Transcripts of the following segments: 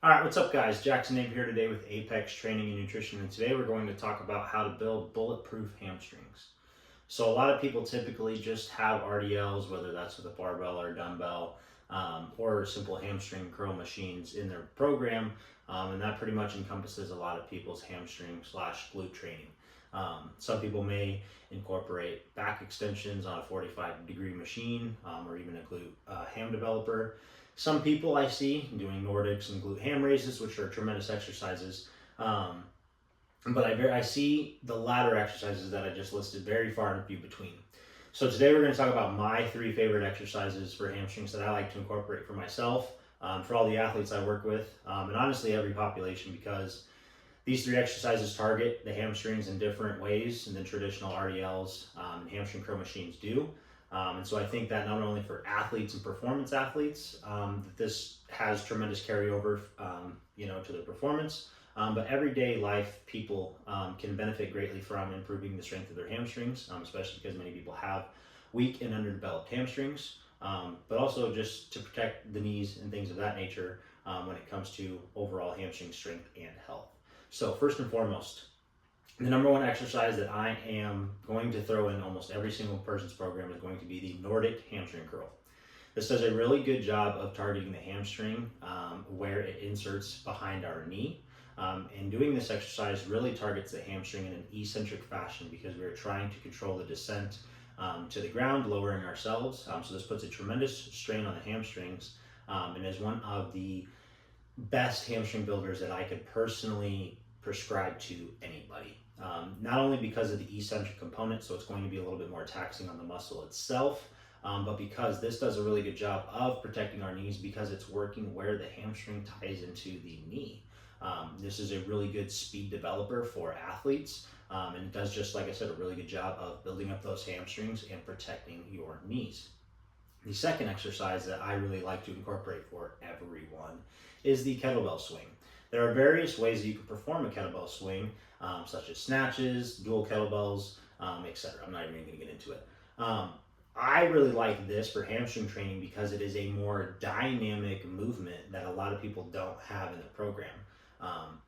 All right, what's up, guys? Jackson Abe here today with Apex Training and Nutrition, and today we're going to talk about how to build bulletproof hamstrings. So, a lot of people typically just have RDLs, whether that's with a barbell or dumbbell, or simple hamstring curl machines in their program, and that pretty much encompasses a lot of people's hamstring slash glute training. Some people may incorporate back extensions on a 45-degree machine, or even a glute ham developer. Some people I see doing Nordics and glute ham raises, which are tremendous exercises. Um, but I see the latter exercises that I just listed very far and few between. So today we're going to talk about my three favorite exercises for hamstrings that I like to incorporate for myself, for all the athletes I work with, and honestly every population, because these three exercises target the hamstrings in different ways than traditional RDLs and hamstring curl machines do. And so I think that not only for athletes and performance athletes, that this has tremendous carryover, to their performance. But everyday life people can benefit greatly from improving the strength of their hamstrings, especially because many people have weak and underdeveloped hamstrings. But also just to protect the knees and things of that nature when it comes to overall hamstring strength and health. So first and foremost, the number one exercise that I am going to throw in almost every single person's program is going to be the Nordic hamstring curl. This does a really good job of targeting the hamstring where it inserts behind our knee. And doing this exercise really targets the hamstring in an eccentric fashion because we are trying to control the descent to the ground, lowering ourselves. So this puts a tremendous strain on the hamstrings and is one of the best hamstring builders that I could personally prescribe to anybody. Not only because of the eccentric component, so it's going to be a little bit more taxing on the muscle itself, but because this does a really good job of protecting our knees because it's working where the hamstring ties into the knee. This is a really good speed developer for athletes, and it does, just like I said, a really good job of building up those hamstrings and protecting your knees. The second exercise that I really like to incorporate for everyone is the kettlebell swing. There are various ways that you can perform a kettlebell swing, such as snatches, dual kettlebells, etc. I'm not even going to get into it. I really like this for hamstring training because it is a more dynamic movement that a lot of people don't have in the program.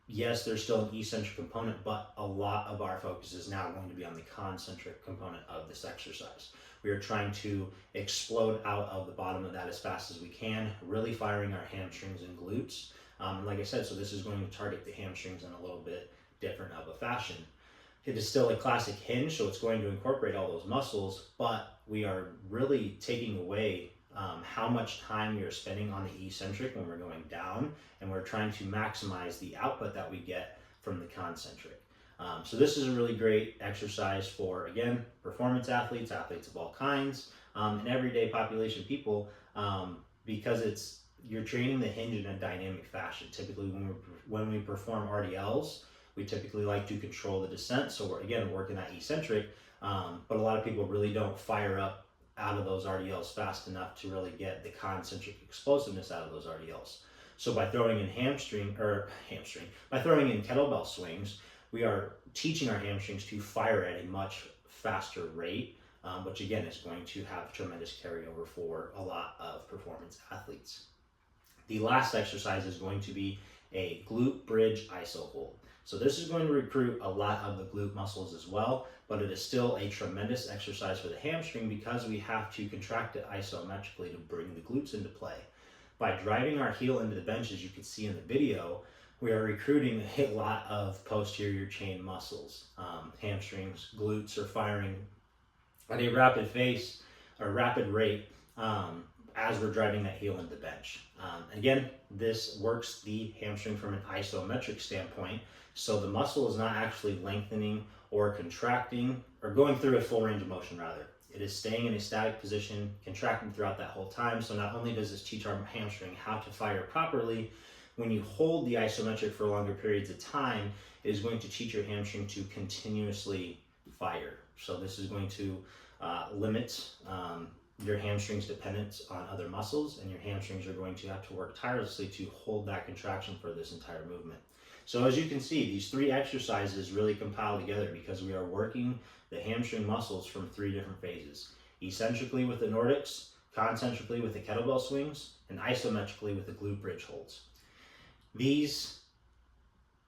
Yes, there's still an eccentric component, but a lot of our focus is now going to be on the concentric component of this exercise. We are trying to explode out of the bottom of that as fast as we can, really firing our hamstrings and glutes. And like I said, so this is going to target the hamstrings in a little bit different of a fashion. It is still a classic hinge, so it's going to incorporate all those muscles, but we are really taking away how much time you're spending on the eccentric when we're going down, and we're trying to maximize the output that we get from the concentric. So this is a really great exercise for, again, performance athletes, athletes of all kinds, and everyday population people, because you're training the hinge in a dynamic fashion. Typically, when we perform RDLs, we typically like to control the descent. So we're, again, working that eccentric, but a lot of people really don't fire up out of those RDLs fast enough to really get the concentric explosiveness out of those RDLs. So by throwing in by throwing in kettlebell swings, we are teaching our hamstrings to fire at a much faster rate, which again is going to have tremendous carryover for a lot of performance athletes. The last exercise is going to be a glute bridge iso hold. So this is going to recruit a lot of the glute muscles as well, but it is still a tremendous exercise for the hamstring because we have to contract it isometrically to bring the glutes into play. By driving our heel into the bench, as you can see in the video, we are recruiting a lot of posterior chain muscles. Hamstrings, glutes are firing at a rapid rate as we're driving that heel into the bench. Again, this works the hamstring from an isometric standpoint, so the muscle is not actually lengthening or contracting or going through a full range of motion, rather. It is staying in a static position, contracting throughout that whole time. So not only does this teach our hamstring how to fire properly, when you hold the isometric for longer periods of time, it is going to teach your hamstring to continuously fire. So this is going to limit your hamstrings' dependence on other muscles, and your hamstrings are going to have to work tirelessly to hold that contraction for this entire movement. So as you can see, these three exercises really compile together because we are working the hamstring muscles from three different phases: eccentrically with the Nordics, concentrically with the kettlebell swings, and isometrically with the glute bridge holds. These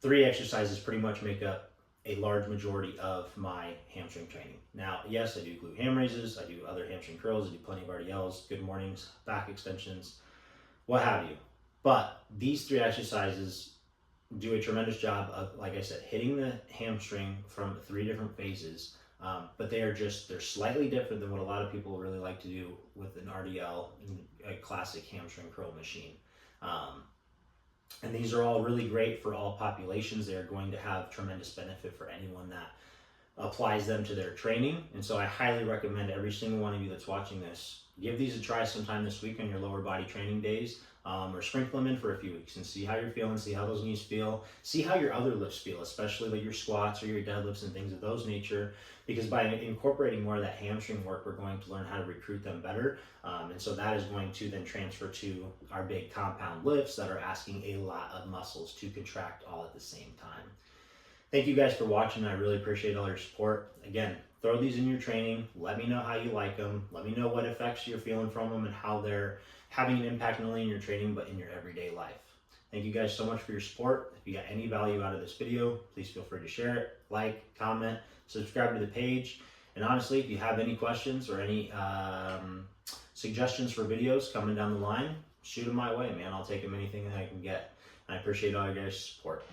3 exercises pretty much make up a large majority of my hamstring training. Now, yes, I do glute ham raises, I do other hamstring curls, I do plenty of RDLs, good mornings, back extensions, what have you. But these 3 exercises do a tremendous job of, like I said, hitting the hamstring from 3 different phases. But they're slightly different than what a lot of people really like to do with an RDL, a classic hamstring curl machine. And these are all really great for all populations. They're going to have tremendous benefit for anyone that applies them to their training. And so I highly recommend every single one of you that's watching this, give these a try sometime this week on your lower body training days, or sprinkle them in for a few weeks and see how you're feeling, see how those knees feel, see how your other lifts feel, especially like your squats or your deadlifts and things of those nature, because by incorporating more of that hamstring work, we're going to learn how to recruit them better. And so that is going to then transfer to our big compound lifts that are asking a lot of muscles to contract all at the same time. Thank you guys for watching. I really appreciate all your support. Again, throw these in your training. Let me know how you like them. Let me know what effects you're feeling from them and how they're having an impact not only in your training, but in your everyday life. Thank you guys so much for your support. If you got any value out of this video, please feel free to share it, like, comment, subscribe to the page. And honestly, if you have any questions or any suggestions for videos coming down the line, shoot them my way, man. I'll take them anything that I can get. And I appreciate all your guys' support.